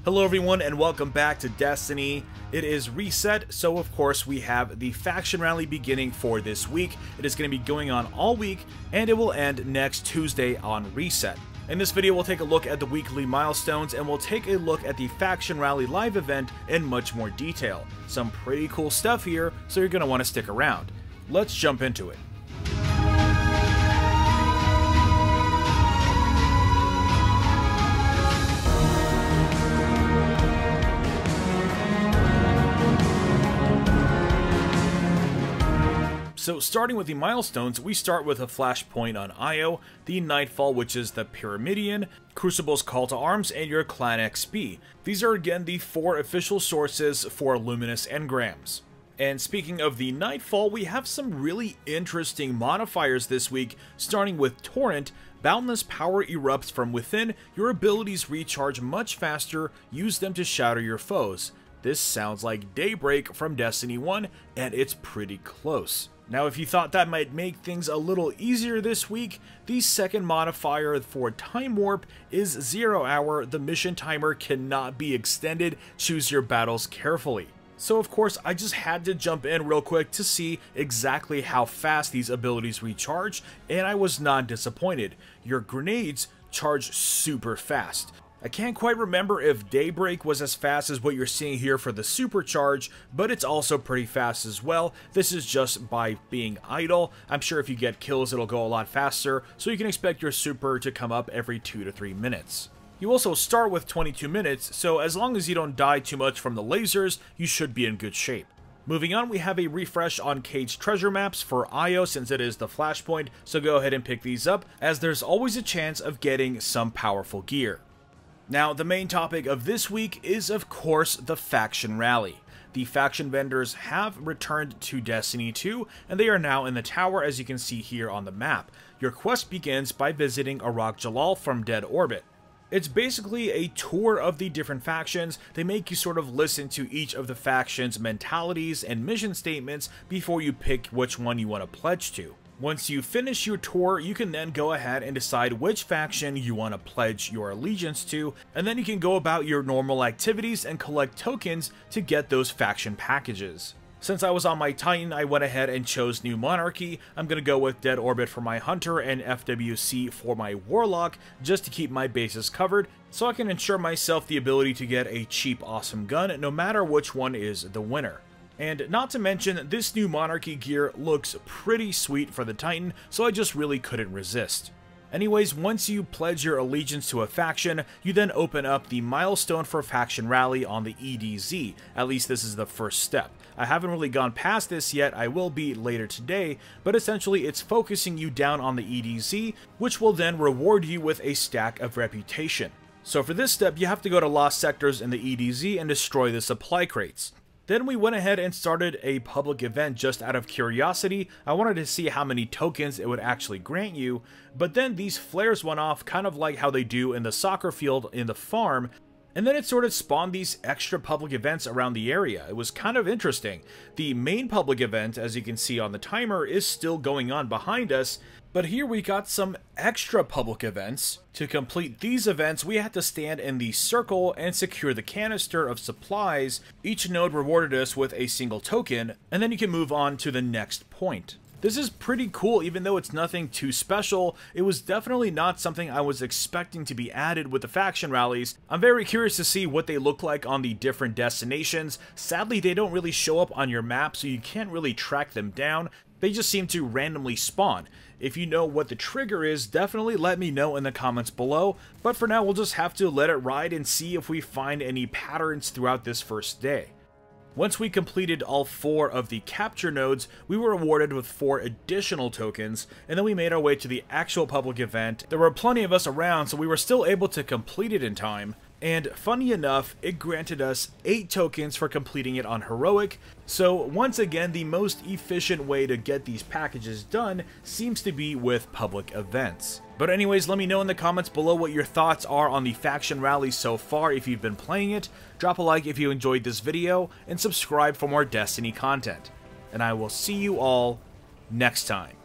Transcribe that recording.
Hello everyone and welcome back to Destiny. It is reset, so of course we have the faction rally beginning for this week. It is going to be going on all week and it will end next Tuesday on reset. In this video we'll take a look at the weekly milestones and we'll take a look at the faction rally live event in much more detail. Some pretty cool stuff here, so you're going to want to stick around. Let's jump into it. So starting with the milestones, we start with a flashpoint on Io, the Nightfall, which is the Pyramidion, Crucible's Call to Arms, and your Clan XP. These are again the 4 official sources for Luminous Engrams. And speaking of the Nightfall, we have some really interesting modifiers this week, starting with Torrent. Boundless power erupts from within, your abilities recharge much faster, use them to shatter your foes. This sounds like Daybreak from Destiny 1, and it's pretty close. Now, if you thought that might make things a little easier this week, the second modifier for Time Warp is 0 hour. The mission timer cannot be extended. Choose your battles carefully. So of course, I just had to jump in real quick to see exactly how fast these abilities recharge, and I was not disappointed. Your grenades charge super fast. I can't quite remember if Daybreak was as fast as what you're seeing here for the supercharge, but it's also pretty fast as well. This is just by being idle. I'm sure if you get kills it'll go a lot faster, so you can expect your super to come up every 2 to 3 minutes. You also start with 22 minutes, so as long as you don't die too much from the lasers, you should be in good shape. Moving on, we have a refresh on Cage treasure maps for Io since it is the flashpoint, so go ahead and pick these up, as there's always a chance of getting some powerful gear. Now, the main topic of this week is, of course, the faction rally. The faction vendors have returned to Destiny 2, and they are now in the tower, as you can see here on the map. Your quest begins by visiting Arak Jalal from Dead Orbit. It's basically a tour of the different factions. They make you sort of listen to each of the factions' mentalities and mission statements before you pick which one you want to pledge to. Once you finish your tour, you can then go ahead and decide which faction you want to pledge your allegiance to, and then you can go about your normal activities and collect tokens to get those faction packages. Since I was on my Titan, I went ahead and chose New Monarchy. I'm going to go with Dead Orbit for my Hunter and FWC for my Warlock, just to keep my bases covered, so I can ensure myself the ability to get a cheap awesome gun, no matter which one is the winner. And not to mention, this New Monarchy gear looks pretty sweet for the Titan, so I just really couldn't resist. Anyways, once you pledge your allegiance to a faction, you then open up the milestone for faction rally on the EDZ. At least this is the first step. I haven't really gone past this yet, I will be later today, but essentially it's focusing you down on the EDZ, which will then reward you with a stack of reputation. So for this step, you have to go to lost sectors in the EDZ and destroy the supply crates. Then we went ahead and started a public event just out of curiosity. I wanted to see how many tokens it would actually grant you, but then these flares went off kind of like how they do in the soccer field in the farm, and then it sort of spawned these extra public events around the area. It was kind of interesting. The main public event, as you can see on the timer, is still going on behind us, but here we got some extra public events. To complete these events, we had to stand in the circle and secure the canister of supplies. Each node rewarded us with a single token, and then you can move on to the next point. This is pretty cool, even though it's nothing too special. It was definitely not something I was expecting to be added with the faction rallies. I'm very curious to see what they look like on the different destinations. Sadly, they don't really show up on your map, so you can't really track them down. They just seem to randomly spawn. If you know what the trigger is, definitely let me know in the comments below. But for now, we'll just have to let it ride and see if we find any patterns throughout this first day. Once we completed all 4 of the capture nodes, we were awarded with 4 additional tokens, and then we made our way to the actual public event. There were plenty of us around, so we were still able to complete it in time. And funny enough, it granted us 8 tokens for completing it on Heroic. So once again, the most efficient way to get these packages done seems to be with public events. But anyways, let me know in the comments below what your thoughts are on the faction rally so far if you've been playing it. Drop a like if you enjoyed this video, and subscribe for more Destiny content. And I will see you all next time.